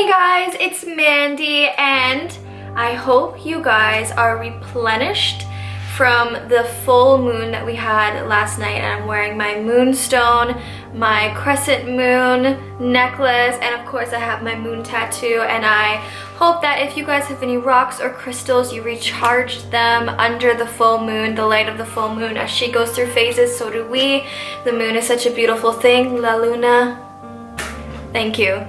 Hey guys, it's Mandy and I hope you guys are replenished from the full moon that we had last night. And I'm wearing my moonstone, my crescent moon necklace, and of course I have my moon tattoo. And I hope that if you guys have any rocks or crystals, you recharged them under the full moon, the light of the full moon. As she goes through phases, so do we. The moon is such a beautiful thing. La Luna. Thank you.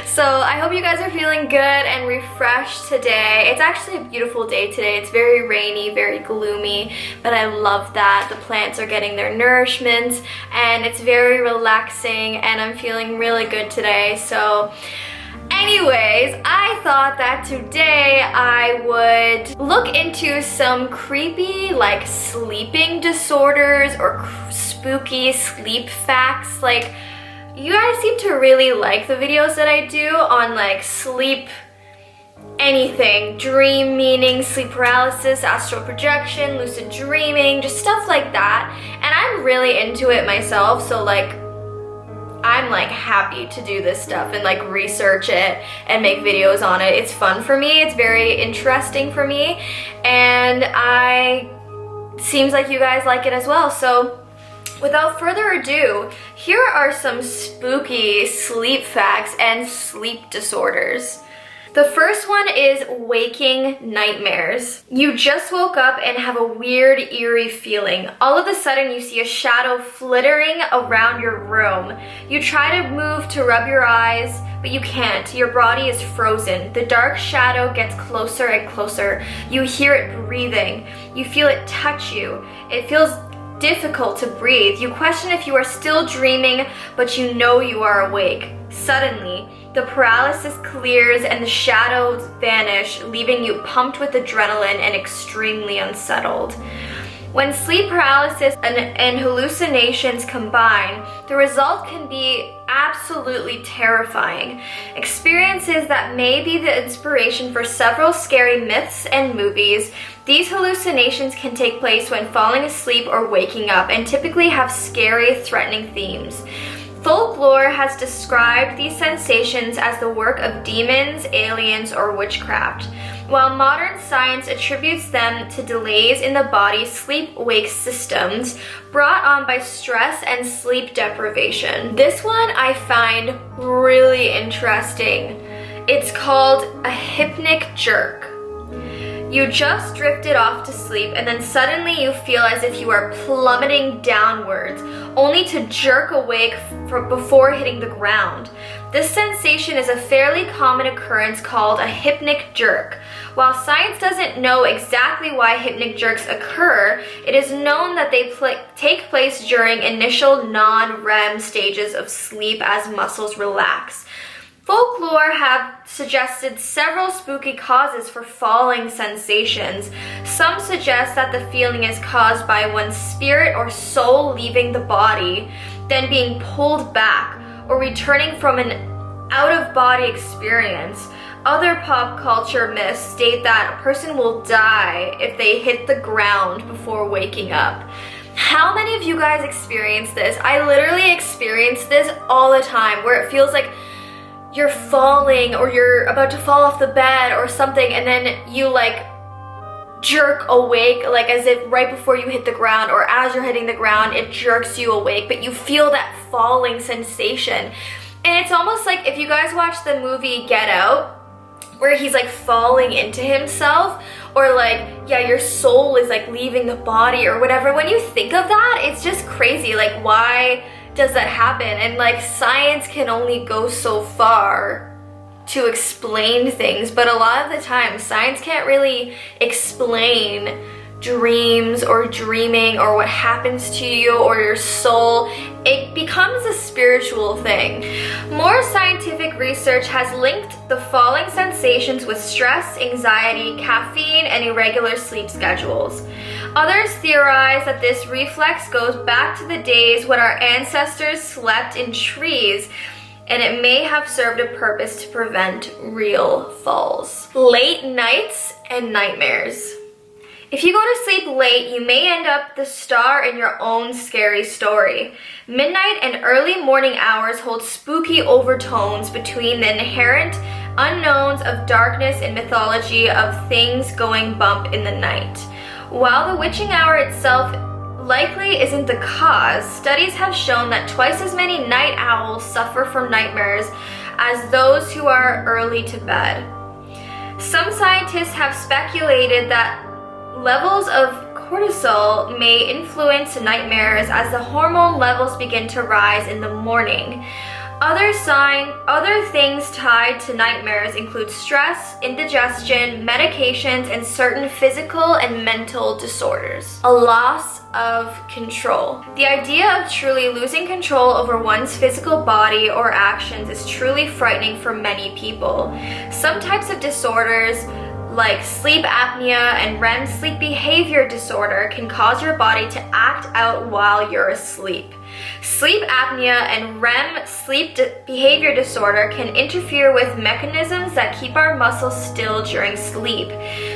So I hope you guys are feeling good and refreshed today. It's actually a beautiful day today. It's very rainy, very gloomy, but I love that. The plants are getting their nourishment and it's very relaxing and I'm feeling really good today. So anyways, I thought that today I would look into some creepy like sleeping disorders or spooky sleep facts. Like, you guys seem to really like the videos that I do on like sleep anything, dream meaning, sleep paralysis, astral projection, lucid dreaming, just stuff like that. And I'm really into it myself, so like I'm like happy to do this stuff and like research it and make videos on it. It's fun for me, it's very interesting for me, and seems like you guys like it as well. So without further ado, here are some spooky sleep facts and sleep disorders. The first one is waking nightmares. You just woke up and have a weird, eerie feeling. All of a sudden, you see a shadow flittering around your room. You try to move to rub your eyes, but you can't. Your body is frozen. The dark shadow gets closer and closer. You hear it breathing. You feel it touch you. It feels difficult to breathe. You question if you are still dreaming, but you know you are awake. Suddenly, the paralysis clears and the shadows vanish, leaving you pumped with adrenaline and extremely unsettled. When sleep paralysis and hallucinations combine, the result can be absolutely terrifying. Experiences that may be the inspiration for several scary myths and movies. These hallucinations can take place when falling asleep or waking up and typically have scary, threatening themes. Folklore has described these sensations as the work of demons, aliens, or witchcraft, while modern science attributes them to delays in the body's sleep-wake systems brought on by stress and sleep deprivation. This one I find really interesting. It's called a hypnic jerk. You just drifted off to sleep and then suddenly you feel as if you are plummeting downwards, only to jerk awake before hitting the ground. This sensation is a fairly common occurrence called a hypnic jerk. While science doesn't know exactly why hypnic jerks occur, it is known that they take place during initial non-REM stages of sleep as muscles relax. Folklore have suggested several spooky causes for falling sensations. Some suggest that the feeling is caused by one's spirit or soul leaving the body, then being pulled back, or returning from an out-of-body experience. Other pop culture myths state that a person will die if they hit the ground before waking up. How many of you guys experience this? I literally experience this all the time, where it feels like you're falling or you're about to fall off the bed or something, and then you like jerk awake, like as if right before you hit the ground, or as you're hitting the ground it jerks you awake, but you feel that falling sensation. And it's almost like if you guys watch the movie Get Out, where he's like falling into himself, or like, yeah, your soul is like leaving the body or whatever. When you think of that, it's just crazy. Like, why does that happen? And like, science can only go so far to explain things, but a lot of the time science can't really explain dreams or dreaming or what happens to you or your soul. It becomes a spiritual thing. More scientific research has linked the falling sensations with stress, anxiety, caffeine, and irregular sleep schedules. Others theorize that this reflex goes back to the days when our ancestors slept in trees, and it may have served a purpose to prevent real falls. Late nights and nightmares. If you go to sleep late, you may end up the star in your own scary story. Midnight and early morning hours hold spooky overtones between the inherent unknowns of darkness and mythology of things going bump in the night. While the witching hour itself likely isn't the cause, studies have shown that twice as many night owls suffer from nightmares as those who are early to bed. Some scientists have speculated that levels of cortisol may influence nightmares as the hormone levels begin to rise in the morning. Other things tied to nightmares include stress, indigestion, medications, and certain physical and mental disorders. A loss of control. The idea of truly losing control over one's physical body or actions is truly frightening for many people. Some types of disorders like sleep apnea and REM sleep behavior disorder can cause your body to act out while you're asleep. Sleep apnea and REM sleep behavior disorder can interfere with mechanisms that keep our muscles still during sleep,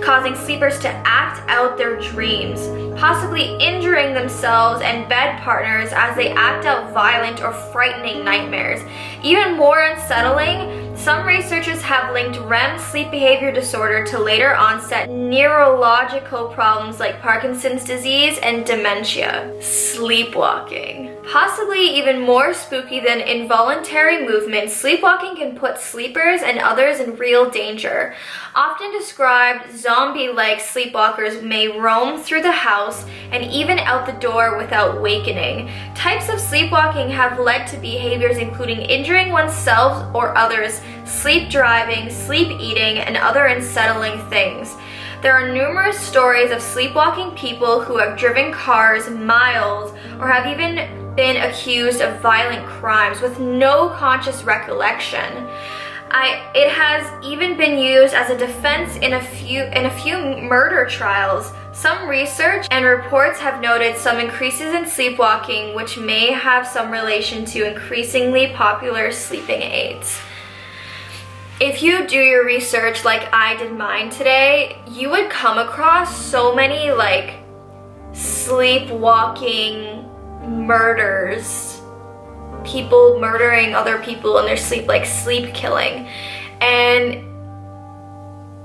causing sleepers to act out their dreams, possibly injuring themselves and bed partners as they act out violent or frightening nightmares. Even more unsettling, some researchers have linked REM sleep behavior disorder to later onset neurological problems like Parkinson's disease and dementia. Sleepwalking. Possibly even more spooky than involuntary movement, sleepwalking can put sleepers and others in real danger. Often described, zombie-like sleepwalkers may roam through the house and even out the door without awakening. Types of sleepwalking have led to behaviors including injuring oneself or others, sleep driving, sleep eating, and other unsettling things. There are numerous stories of sleepwalking people who have driven cars miles or have even been accused of violent crimes with no conscious recollection. It has even been used as a defense in a few murder trials. Some research and reports have noted some increases in sleepwalking, which may have some relation to increasingly popular sleeping aids. If you do your research like I did mine today, you would come across so many like sleepwalking murders, people murdering other people in their sleep, like sleep killing, and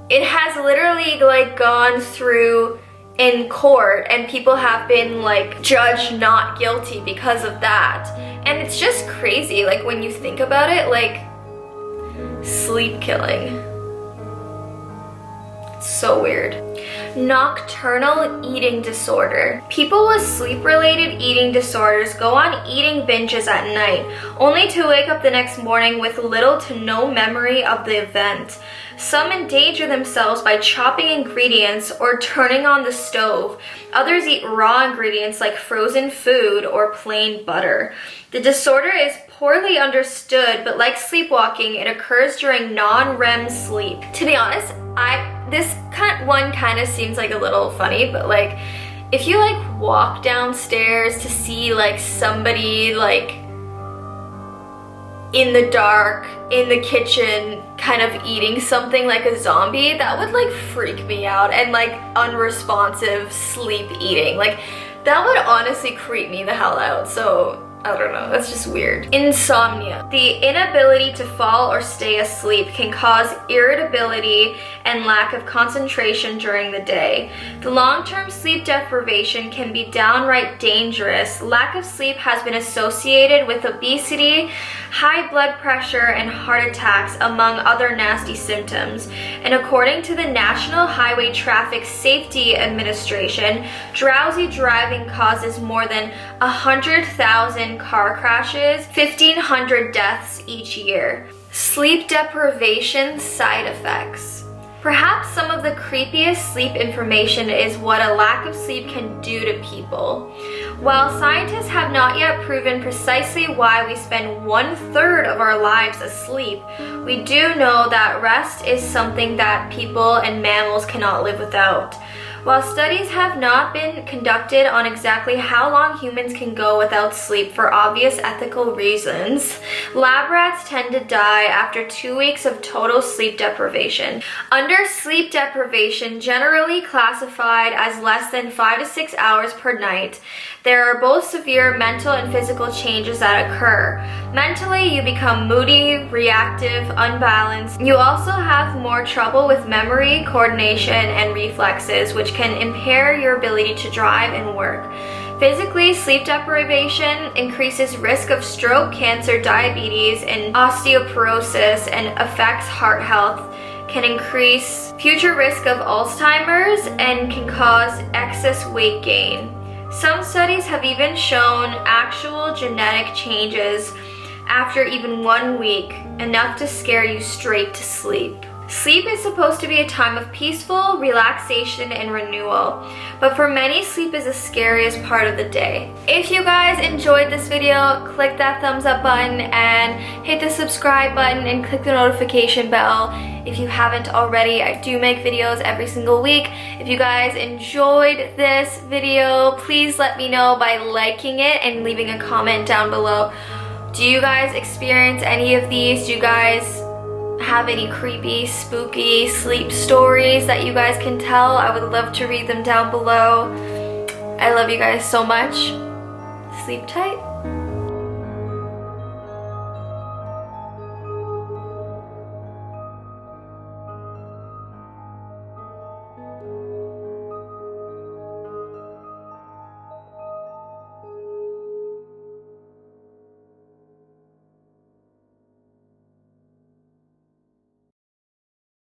it has literally like gone through in court and people have been like judged not guilty because of that. And it's just crazy, like when you think about it, like sleep killing. It's so weird. Nocturnal eating disorder. People with sleep-related eating disorders go on eating binges at night, only to wake up the next morning with little to no memory of the event. Some endanger themselves by chopping ingredients or turning on the stove. Others eat raw ingredients like frozen food or plain butter. The disorder is poorly understood, but like sleepwalking, it occurs during non-REM sleep. To be honest, this one kind of seems like a little funny, but like if you like walk downstairs to see like somebody like in the dark in the kitchen kind of eating something like a zombie, that would like freak me out. And like unresponsive sleep eating, like that would honestly creep me the hell out. So I don't know, that's just weird. Insomnia. The inability to fall or stay asleep can cause irritability and lack of concentration during the day. The long-term sleep deprivation can be downright dangerous. Lack of sleep has been associated with obesity, high blood pressure, and heart attacks, among other nasty symptoms. And according to the National Highway Traffic Safety Administration, drowsy driving causes more than 100,000 car crashes, 1,500 deaths each year. Sleep deprivation side effects. Perhaps some of the creepiest sleep information is what a lack of sleep can do to people. While scientists have not yet proven precisely why we spend 1/3 of our lives asleep, we do know that rest is something that people and mammals cannot live without. While studies have not been conducted on exactly how long humans can go without sleep for obvious ethical reasons, lab rats tend to die after 2 weeks of total sleep deprivation. Under sleep deprivation, generally classified as less than 5 to 6 hours per night, there are both severe mental and physical changes that occur. Mentally, you become moody, reactive, unbalanced. You also have more trouble with memory, coordination, and reflexes, which can impair your ability to drive and work. Physically, sleep deprivation increases risk of stroke, cancer, diabetes, and osteoporosis, and affects heart health, can increase future risk of Alzheimer's, and can cause excess weight gain. Some studies have even shown actual genetic changes after even 1 week, enough to scare you straight to sleep. Sleep is supposed to be a time of peaceful relaxation and renewal, but for many, sleep is the scariest part of the day. If you guys enjoyed this video, click that thumbs up button and hit the subscribe button and click the notification bell. If you haven't already, I do make videos every single week. If you guys enjoyed this video, please let me know by liking it and leaving a comment down below. Do you guys experience any of these? Do you guys have any creepy, spooky sleep stories that you guys can tell? I would love to read them down below. I love you guys so much. Sleep tight.